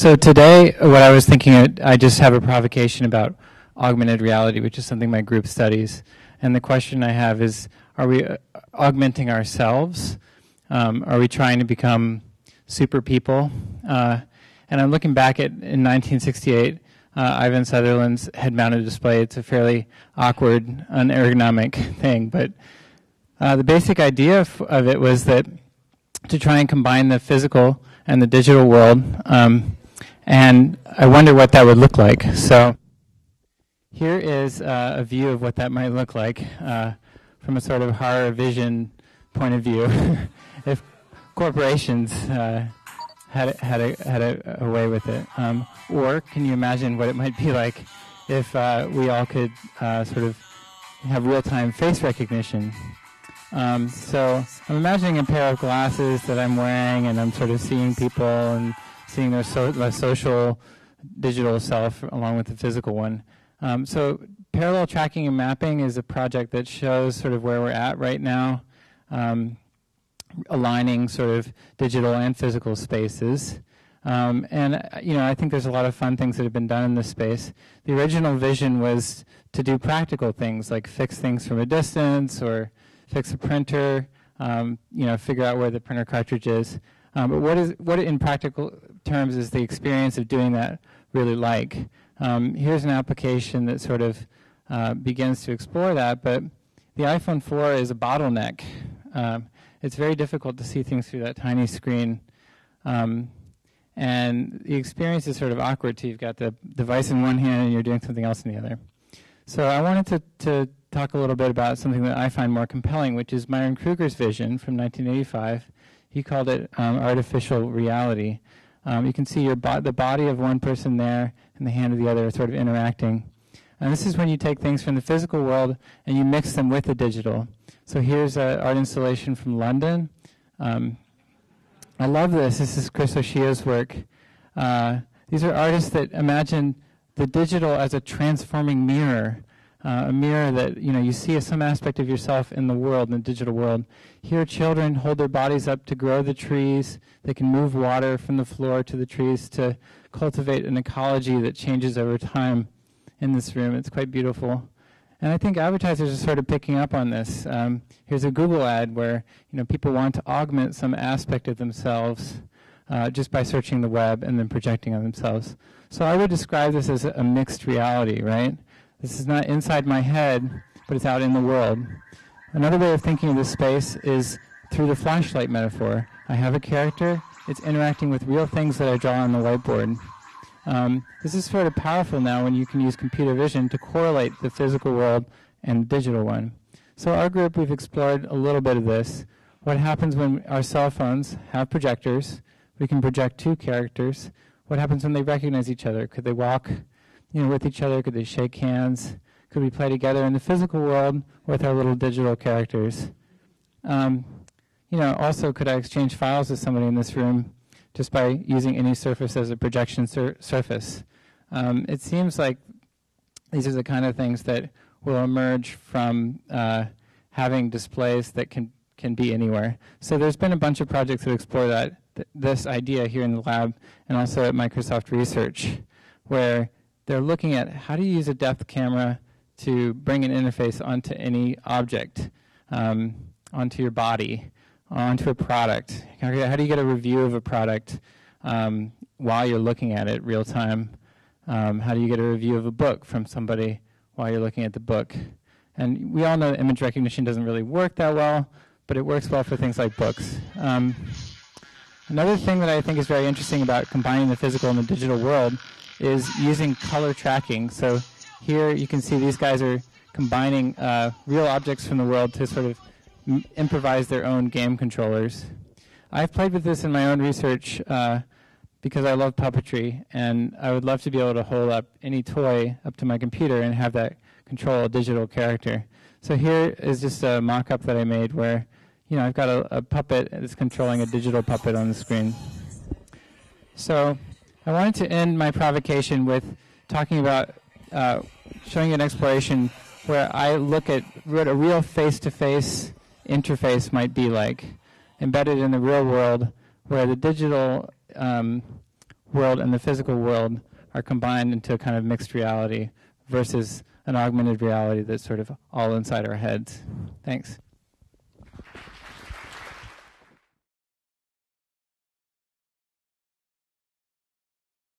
So today, what I was thinking, I just have a provocation about augmented reality, which is something my group studies. And the question I have is, are we augmenting ourselves? Are we trying to become super people? And I'm looking back at, in 1968, Ivan Sutherland's head-mounted display. It's a fairly awkward, unergonomic thing, but the basic idea of it was that to try and combine the physical and the digital world, and I wonder what that would look like. So here is a view of what that might look like from a sort of horror vision point of view. If corporations had a way with it, or can you imagine what it might be like if we all could sort of have real-time face recognition? So I'm imagining a pair of glasses that I'm wearing, and I'm sort of seeing people and seeing their social digital self along with the physical one. So parallel tracking and mapping is a project that shows sort of where we're at right now, aligning sort of digital and physical spaces. And I think there's a lot of fun things that have been done in this space. The original vision was to do practical things like fix things from a distance or fix a printer, figure out where the printer cartridge is. But what in practical terms is the experience of doing that really like? Here's an application that sort of begins to explore that, but the iPhone 4 is a bottleneck. It's very difficult to see things through that tiny screen. And the experience is sort of awkward too. You've got the device in one hand and you're doing something else in the other. So I wanted to talk a little bit about something that I find more compelling, which is Myron Kruger's vision from 1985. He called it artificial reality. You can see the body of one person there and the hand of the other sort of interacting. And this is when you take things from the physical world and you mix them with the digital. So here's an art installation from London. I love this. This is Chris O'Shea's work. These are artists that imagine the digital as a transforming mirror, a mirror that you see some aspect of yourself in the world, in the digital world. Here, children hold their bodies up to grow the trees. They can move water from the floor to the trees to cultivate an ecology that changes over time in this room. It's quite beautiful. And I think advertisers are sort of picking up on this. Here's a Google ad where people want to augment some aspect of themselves just by searching the web and then projecting on themselves. So I would describe this as a mixed reality, right? This is not inside my head, but it's out in the world. Another way of thinking of this space is through the flashlight metaphor. I have a character. It's interacting with real things that I draw on the whiteboard. This is sort of powerful now when you can use computer vision to correlate the physical world and the digital one. So our group, we've explored a little bit of this. What happens when our cell phones have projectors? We can project two characters. What happens when they recognize each other? Could they walk with each other? Could they shake hands? Could we play together in the physical world with our little digital characters? Also, could I exchange files with somebody in this room just by using any surface as a projection surface? It seems like these are the kind of things that will emerge from having displays that can be anywhere. So there's been a bunch of projects that explore this idea here in the lab and also at Microsoft Research, where they're looking at how do you use a depth camera to bring an interface onto any object, onto your body, onto a product. How do you get a review of a product while you're looking at it real time? How do you get a review of a book from somebody while you're looking at the book? And we all know that image recognition doesn't really work that well, but it works well for things like books. Another thing that I think is very interesting about combining the physical and the digital world is using color tracking. So here you can see these guys are combining real objects from the world to sort of improvise their own game controllers. I've played with this in my own research because I love puppetry, and I would love to be able to hold up any toy up to my computer and have that control a digital character. So here is just a mock-up that I made where I've got a puppet that's controlling a digital puppet on the screen. So I wanted to end my provocation with talking about showing you an exploration where I look at what a real face-to-face interface might be like, embedded in the real world, where the digital world and the physical world are combined into a kind of mixed reality versus an augmented reality that's sort of all inside our heads. Thanks.